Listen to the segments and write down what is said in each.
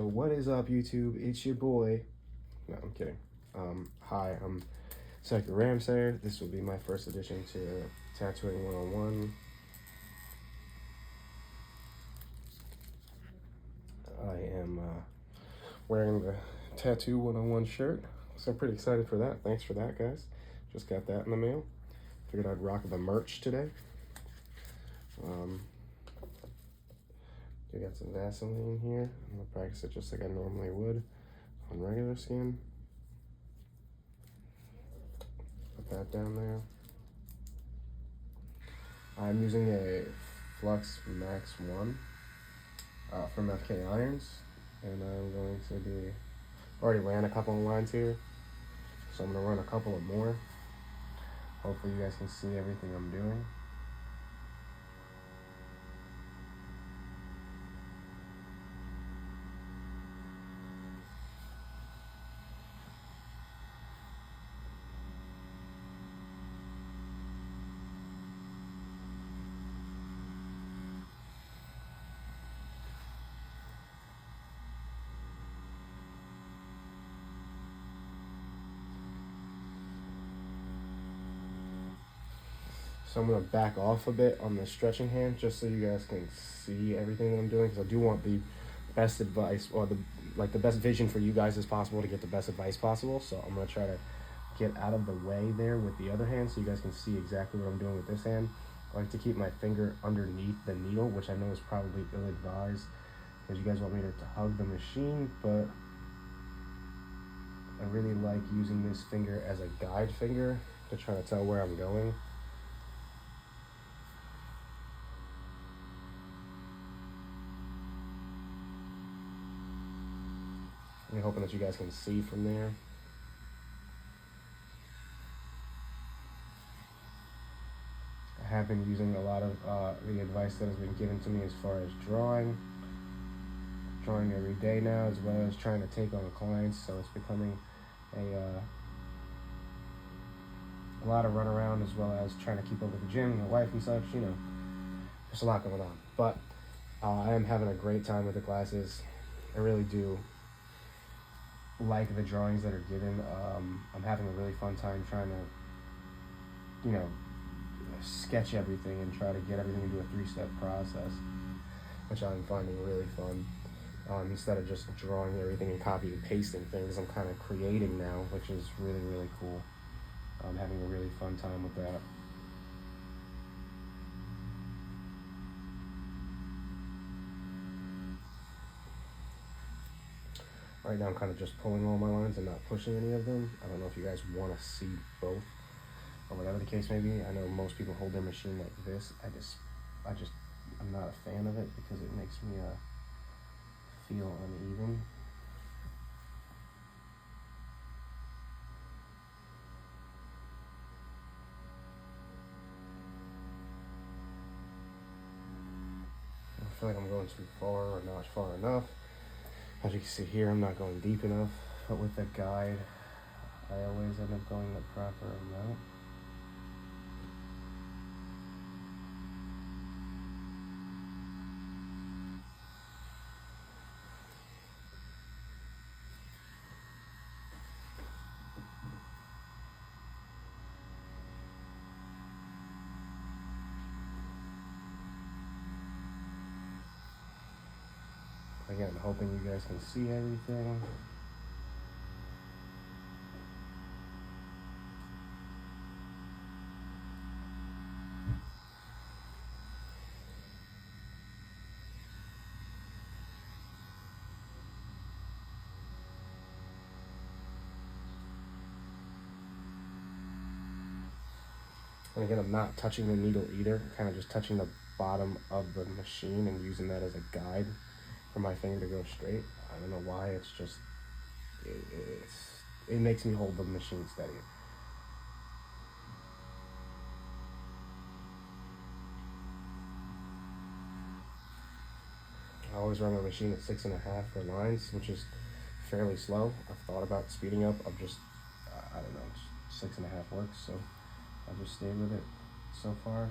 So what is up, YouTube? It's your boy. No, I'm kidding. Hi, I'm Psycho Ramsayer. This will be my first edition to Tattooing 101. I am wearing the Tattoo 101 shirt, so I'm pretty excited for that. Thanks for that, guys. Just got that in the mail. Figured I'd rock the merch today. I got some Vaseline here. I'm gonna practice it just like I normally would on regular skin. Put that down there. I'm using a Flux Max 1 from FK Irons, and I'm going to be, already ran a couple of lines here, so I'm going to run a couple of more. Hopefully you guys can see everything I'm doing. So I'm going to back off a bit on the stretching hand just so you guys can see everything that I'm doing, because I do want the best advice, or the best vision for you guys as possible to get the best advice possible. So I'm going to try to get out of the way there with the other hand so you guys can see exactly what I'm doing with this hand. I like to keep my finger underneath the needle, which I know is probably ill-advised because you guys want me to hug the machine, but I really like using this finger as a guide finger to try to tell where I'm going. I'm hoping that you guys can see from there. I have been using a lot of the advice that has been given to me as far as drawing every day now, as well as trying to take on clients, so it's becoming a lot of runaround, as well as trying to keep up with the gym and the wife and such. You know, there's a lot going on, but I am having a great time with the classes. I really do like the drawings that are given. I'm having a really fun time trying to, you know, sketch everything and try to get everything into a 3-step process, which I'm finding really fun. Instead of just drawing everything and copy and pasting things, I'm kind of creating now, which is really, really cool. I'm having a really fun time with that. Right now I'm kind of just pulling all my lines and not pushing any of them. I don't know if you guys want to see both, or whatever the case may be. I know most people hold their machine like this. I'm not a fan of it because it makes me feel uneven. I feel like I'm going too far or not far enough. As you can see here, I'm not going deep enough, but with the guide, I always end up going the proper amount. Again, hoping you guys can see everything. And again, I'm not touching the needle either, kind of just touching the bottom of the machine and using that as a guide for my finger to go straight. I don't know why, it's just, it makes me hold the machine steady. I always run my machine at 6.5 for lines, which is fairly slow. I've thought about speeding up. I'm just, I don't know, 6.5 works, so I'll just stay with it so far.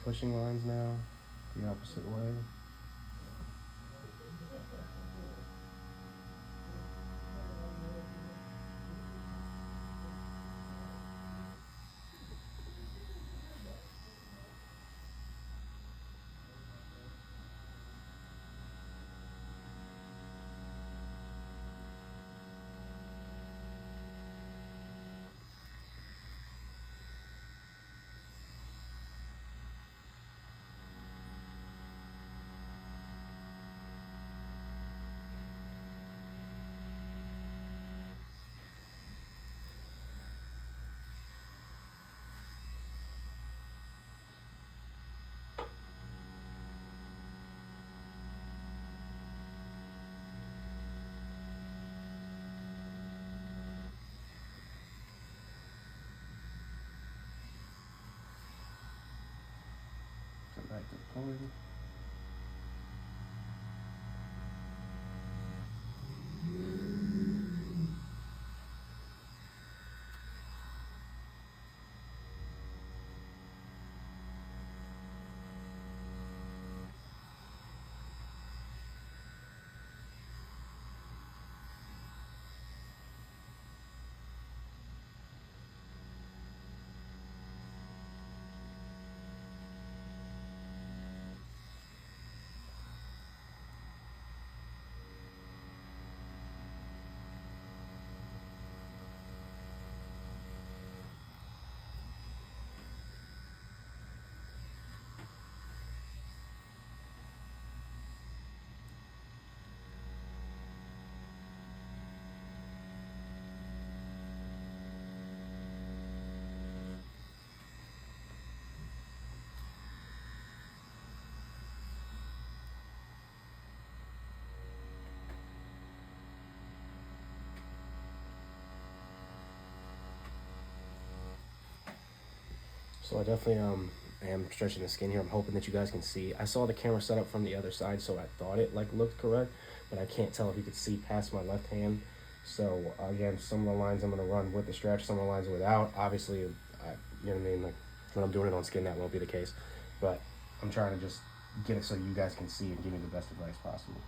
pushing lines now, the opposite way. Back to pulling. So I definitely am stretching the skin here. I'm hoping that you guys can see. I saw the camera set up from the other side, so I thought it like looked correct, but I can't tell if you could see past my left hand. So again, some of the lines I'm gonna run with the stretch, some of the lines without. Obviously, you know what I mean. Like when I'm doing it on skin, that won't be the case. But I'm trying to just get it so you guys can see and give me the best advice possible.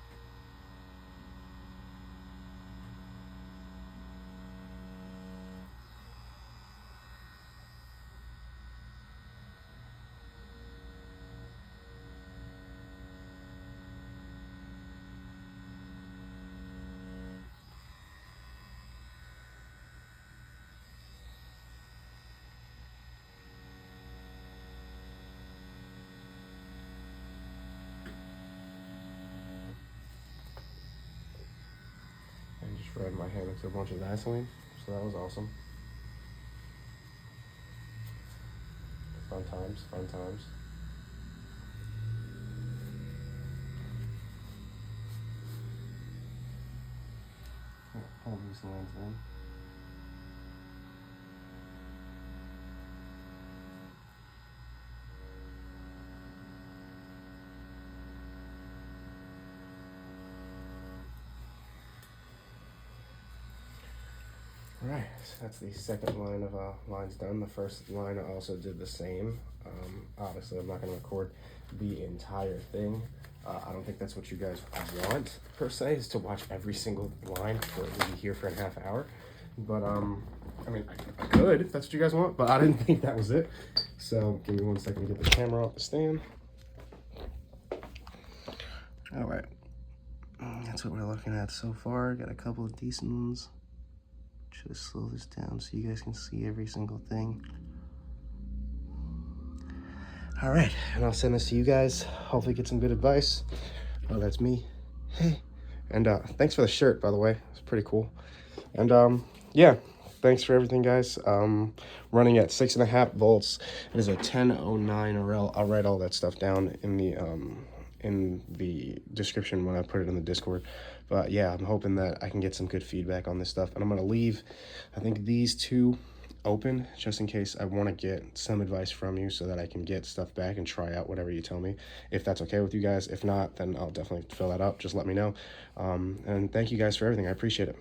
And just rubbed my hand into a bunch of Vaseline, so that was awesome. Fun times, fun times. Pull these lines in. Alright, so that's the second line of lines done. The first line I also did the same. Obviously, I'm not going to record the entire thing. I don't think that's what you guys want, per se, is to watch every single line for maybe here for a half hour. But, I mean, I could if that's what you guys want, but I didn't think that was it. So, give me 1 second to get the camera off the stand. Alright, that's what we're looking at so far. Got a couple of decent ones. Just slow this down so you guys can see every single thing. All right, and I'll send this to you guys. Hopefully get some good advice. Oh, that's me. Hey. And thanks for the shirt, by the way. It's pretty cool. And yeah, thanks for everything, guys. Running at 6.5 volts. It is a 1009 RL. I'll write all that stuff down in the description when I put it in the Discord. But yeah, I'm hoping that I can get some good feedback on this stuff. And I'm going to leave, I think, these two open just in case I want to get some advice from you so that I can get stuff back and try out whatever you tell me, if that's okay with you guys. If not, then I'll definitely fill that up. Just let me know. And thank you guys for everything. I appreciate it.